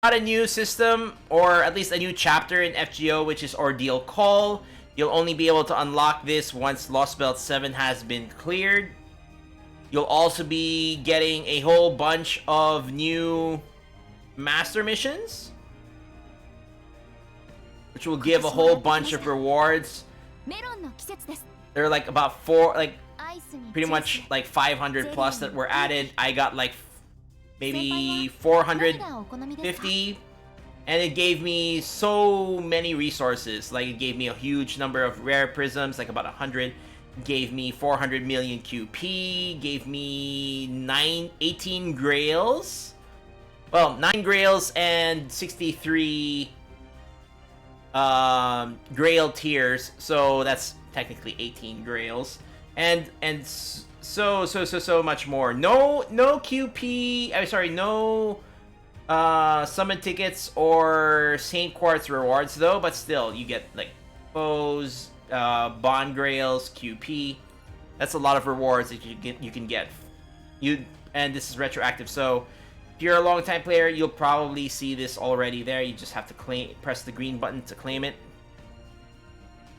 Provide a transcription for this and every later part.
Got a new system, or at least a new chapter in FGO, which is Ordeal Call. You'll only be able to unlock this once Lost Belt 7 has been cleared. You'll also be getting a whole bunch of new master missions, which will give a whole bunch of rewards. They're like about pretty much like 500 plus that were added. I got like maybe 450, and it gave me so many resources. Like, it gave me a huge number of rare prisms, like about 100. Gave me 400 million QP, gave me 18 grails. Well, 9 grails and 63 grail tiers, so that's technically 18 grails. And so much more. No QP, I'm sorry, no summon tickets or Saint Quartz rewards though, but still you get like bows, bond grails, QP. That's a lot of rewards that you can get. And this is retroactive, so if you're a long time player, you'll probably see this already there. You just have to press the green button to claim it.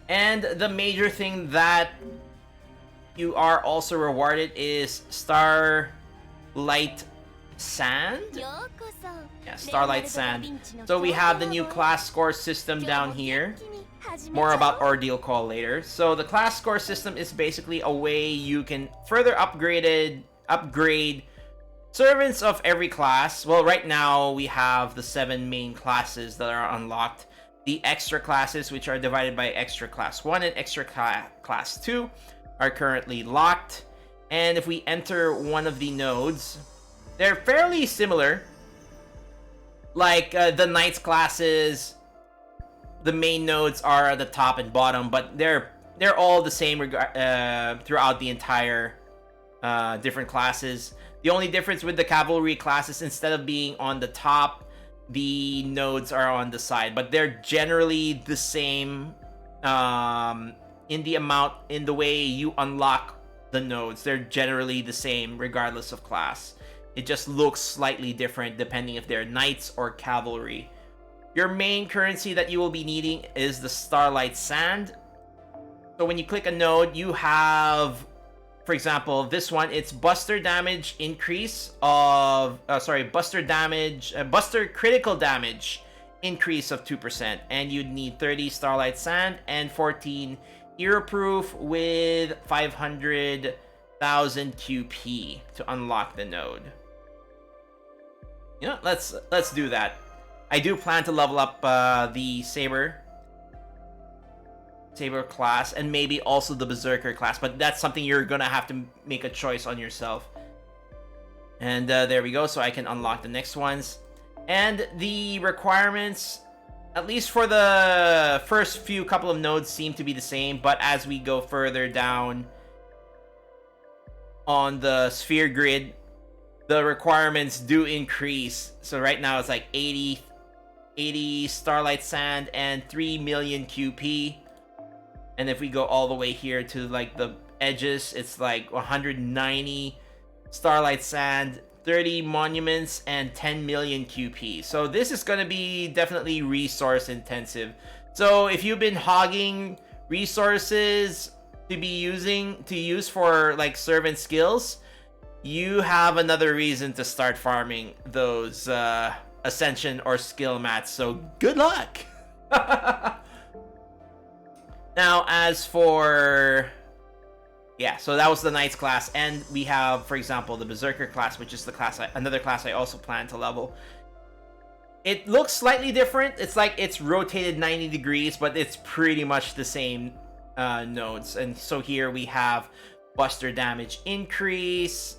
And the major thing that you are also rewarded is Starlight Sand. Yeah, Starlight Sand. So we have the new class score system down here. More about Ordeal Call later. So the class score system is basically a way you can further upgrade servants of every class. Well, right now we have the 7 main classes that are unlocked. The extra classes, which are divided by extra class 1 and extra class 2, are currently locked. And if we enter one of the nodes, they're fairly similar. Like the Knights classes, the main nodes are at the top and bottom, but they're all the same throughout the entire different classes. The only difference with the cavalry classes, instead of being on the top, the nodes are on the side, but they're generally the same in the way you unlock the nodes. They're generally the same regardless of class. It just looks slightly different depending if they're knights or cavalry. Your main currency that you will be needing is the Starlight Sand. So when you click a node, you have, for example, this one, it's Buster damage increase of, Buster critical damage increase of 2%. And you'd need 30 Starlight Sand and 14 Hero Proof with 500,000 QP to unlock the node. You know, let's do that. I do plan to level up the Saber class, and maybe also the Berserker class, but that's something you're gonna have to make a choice on yourself. And there we go, so I can unlock the next ones. And the requirements, at least for the first few couple of nodes, seem to be the same, but as we go further down on the sphere grid, the requirements do increase. So right now it's like 80 Starlight Sand and 3 million QP. And if we go all the way here to like the edges, it's like 190 Starlight Sand, 30 monuments, and 10 million QP. So this is going to be definitely resource intensive. So if you've been hogging resources to use for like servant skills, you have another reason to start farming those ascension or skill mats. So good luck. Now, as for, yeah, so that was the Knights class, and we have, for example, the Berserker class, which is another class I also plan to level. It looks slightly different. It's like it's rotated 90 degrees, but it's pretty much the same nodes. And so here we have Buster damage increase,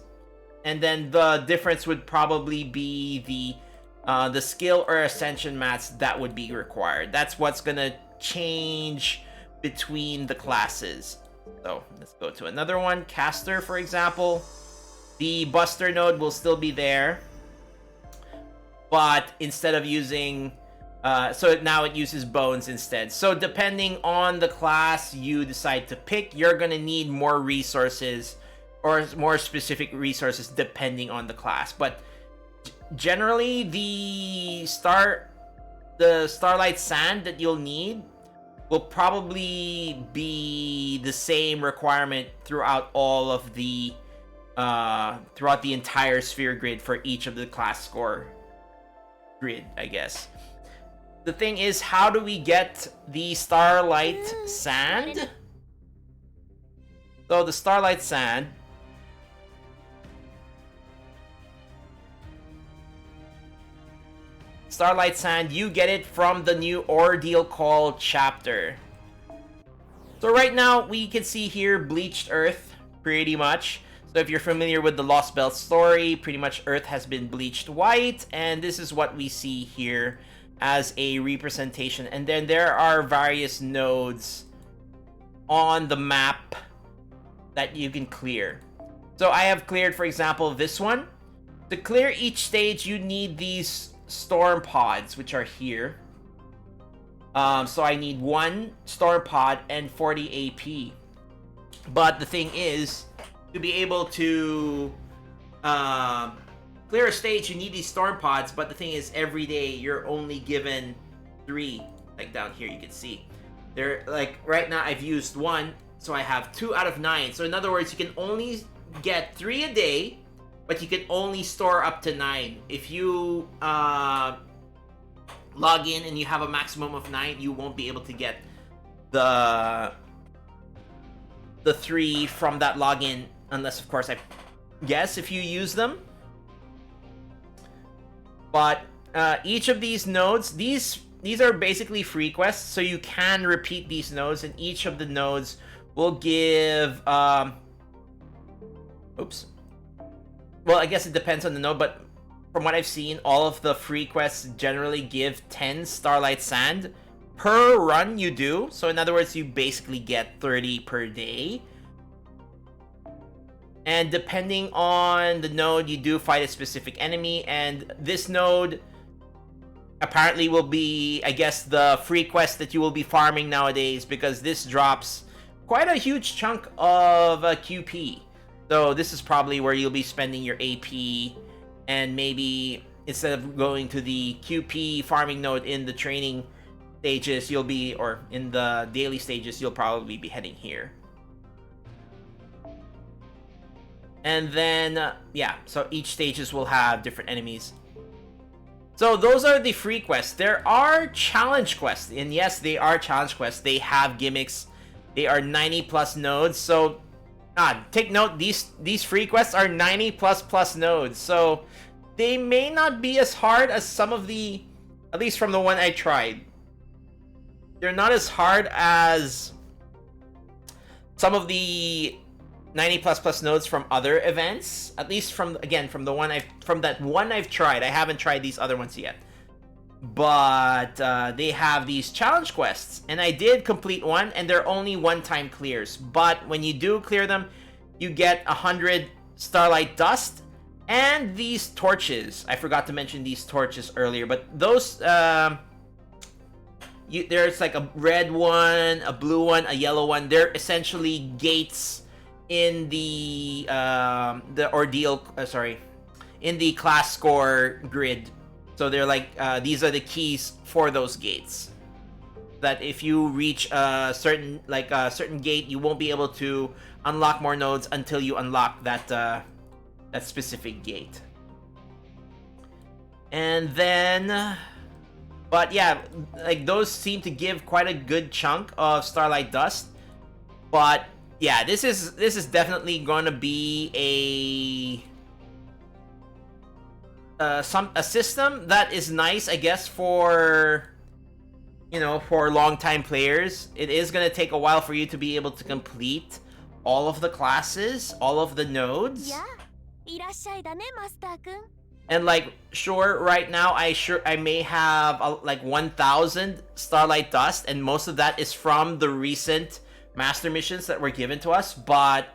and then the difference would probably be the skill or ascension mats that would be required. That's what's gonna change between the classes. So let's go to another one. Caster, for example. The Buster node will still be there, but instead of using so now it uses bones instead. So depending on the class you decide to pick, you're gonna need more resources or more specific resources depending on the class. But generally the Starlight Sand that you'll need will probably be the same requirement throughout all of the throughout the entire sphere grid for each of the class score grid, I guess. The thing is, how do we get the Starlight Sand? So the Starlight Sand, you get it from the new Ordeal Call chapter. So right now, we can see here Bleached Earth, pretty much. So if you're familiar with the Lost Belt story, pretty much Earth has been bleached white, and this is what we see here as a representation. And then there are various nodes on the map that you can clear. So I have cleared, for example, this one. To clear each stage, you need these storm pods, which are here. So I need 1 storm pod and 40 AP. But the thing is, to be able to clear a stage, you need these storm pods. But the thing is, every day you're only given 3. Like down here, you can see. They're like right now I've used 1, so I have 2 out of 9. So in other words, you can only get 3 a day, but you can only store up to 9. If you log in and you have a maximum of 9, you won't be able to get the 3 from that login, unless of course I guess if you use them. But each of these nodes, these are basically free quests, so you can repeat these nodes, and each of the nodes will give oops. Well, I guess it depends on the node, but from what I've seen, all of the free quests generally give 10 Starlight Sand per run you do. So in other words, you basically get 30 per day. And depending on the node, you do fight a specific enemy. And this node apparently will be, I guess, the free quest that you will be farming nowadays, because this drops quite a huge chunk of QP. So this is probably where you'll be spending your AP, and maybe instead of going to the QP farming node in the training stages, you'll be, or in the daily stages, you'll probably be heading here. And then, yeah, so each stages will have different enemies. So those are the free quests. There are challenge quests, and yes, they are challenge quests. They have gimmicks. They are 90 plus nodes, so take note, these free quests are 90 plus nodes, so they may not be as hard as some of the, at least from the one I tried. They're not as hard as some of the 90 plus nodes from other events, at least from that one I've tried. I haven't tried these other ones yet, but they have these challenge quests, and I did complete one, and they're only one-time clears. But when you do clear them, you get 100 Starlight Dust and these torches. I forgot to mention these torches earlier, but those there's like a red one, a blue one, a yellow one. They're essentially gates in the Ordeal, in the class score grid. So they're like, these are the keys for those gates. That if you reach a certain gate, you won't be able to unlock more nodes until you unlock that specific gate. And then, but yeah, like those seem to give quite a good chunk of Starlight Dust. But yeah, this is definitely going to be a system that is nice, I guess, for long-time players. It is going to take a while for you to be able to complete all of the classes, all of the nodes. And like, sure, right now I may have like 1,000 Starlight Dust, and most of that is from the recent master missions that were given to us. But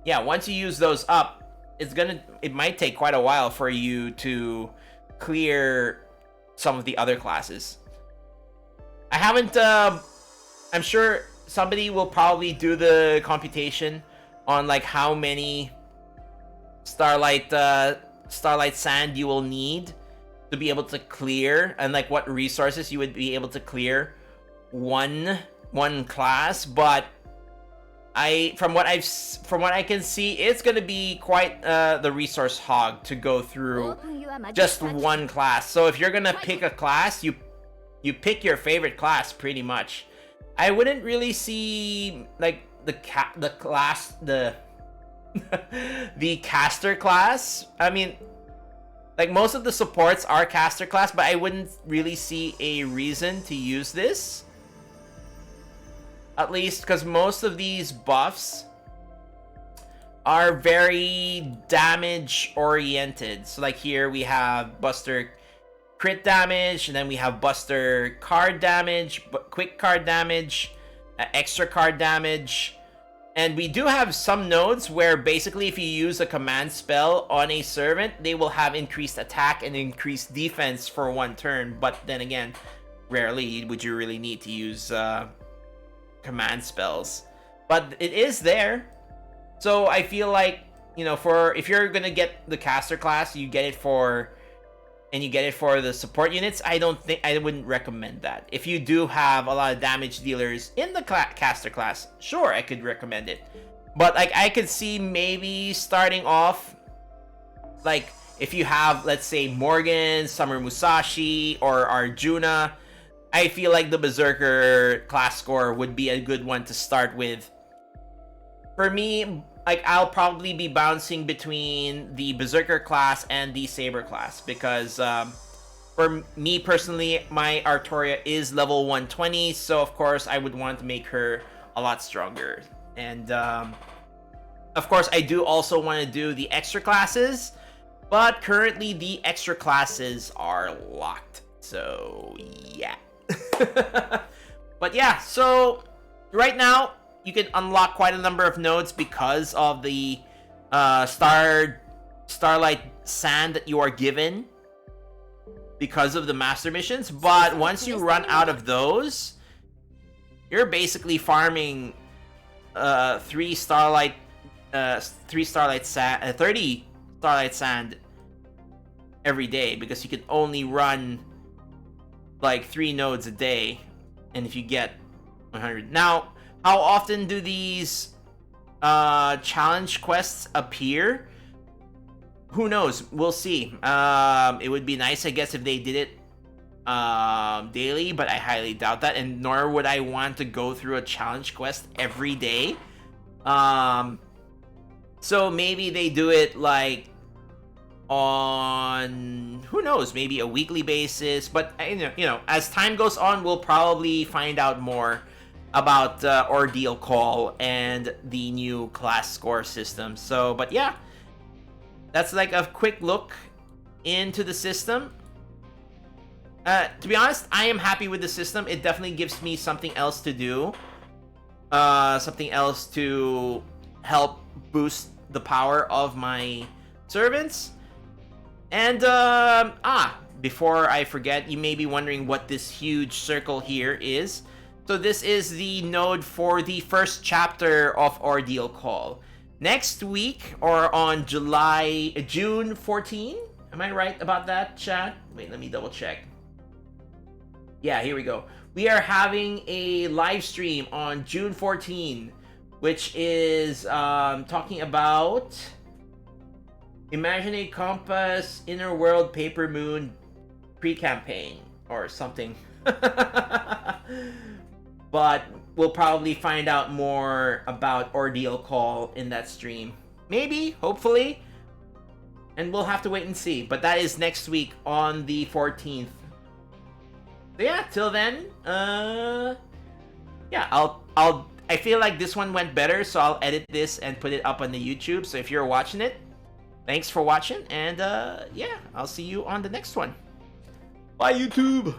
yeah, once you use those up, it might take quite a while for you to clear some of the other classes. I haven't, I'm sure somebody will probably do the computation on like how many Starlight Starlight Sand you will need to be able to clear, and like what resources you would be able to clear one class, but from what I can see, it's gonna be quite the resource hog to go through just one class. So if you're gonna pick a class, you pick your favorite class pretty much. I wouldn't really see like the the caster class. I mean, like most of the supports are caster class, but I wouldn't really see a reason to use this. At least because most of these buffs are very damage oriented. So like here we have Buster crit damage, and then we have Buster card damage, quick card damage, extra card damage. And we do have some nodes where basically if you use a command spell on a servant, they will have increased attack and increased defense for one turn. But then again, rarely would you really need to use command spells, but it is there. So I feel like, you know, for if you're gonna get the caster class, you get it for the support units. I wouldn't recommend that. If you do have a lot of damage dealers in the caster class, sure, I could recommend it. But like I could see maybe starting off, like if you have, let's say, Morgan, Summer Musashi, or Arjuna, I feel like the Berserker class score would be a good one to start with. For me, like I'll probably be bouncing between the Berserker class and the Saber class, because for me personally, my Artoria is level 120, so of course I would want to make her a lot stronger. And of course I do also want to do the extra classes, but currently the extra classes are locked. So yeah. But yeah, so right now you can unlock quite a number of nodes because of the Starlight Sand that you are given because of the master missions. But once you run out of those, you're basically farming 30 Starlight Sand every day, because you can only run like 3 nodes a day, and if you get 100. Now, how often do these challenge quests appear? Who knows? We'll see. It would be nice, I guess, if they did it daily, but I highly doubt that, and nor would I want to go through a challenge quest every day. So maybe they do it like on, who knows, maybe a weekly basis. But you know, as time goes on, we'll probably find out more about Ordeal Call and the new class score system. So, but yeah, that's like a quick look into the system. To be honest, I am happy with the system. It definitely gives me something else to do, something else to help boost the power of my servants. And before I forget, you may be wondering what this huge circle here is. So this is the node for the first chapter of Ordeal Call. Next week, or on June 14? Am I right about that, chat? Wait, let me double check. Yeah, here we go. We are having a live stream on June 14, which is talking about Imagine a Compass, Inner World, Paper Moon pre-campaign or something. But we'll probably find out more about Ordeal Call in that stream. Maybe, hopefully. And we'll have to wait and see. But that is next week on the 14th. So yeah, till then, yeah, I feel like this one went better, so I'll edit this and put it up on the YouTube. So if you're watching it, thanks for watching, and yeah, I'll see you on the next one. Bye, YouTube!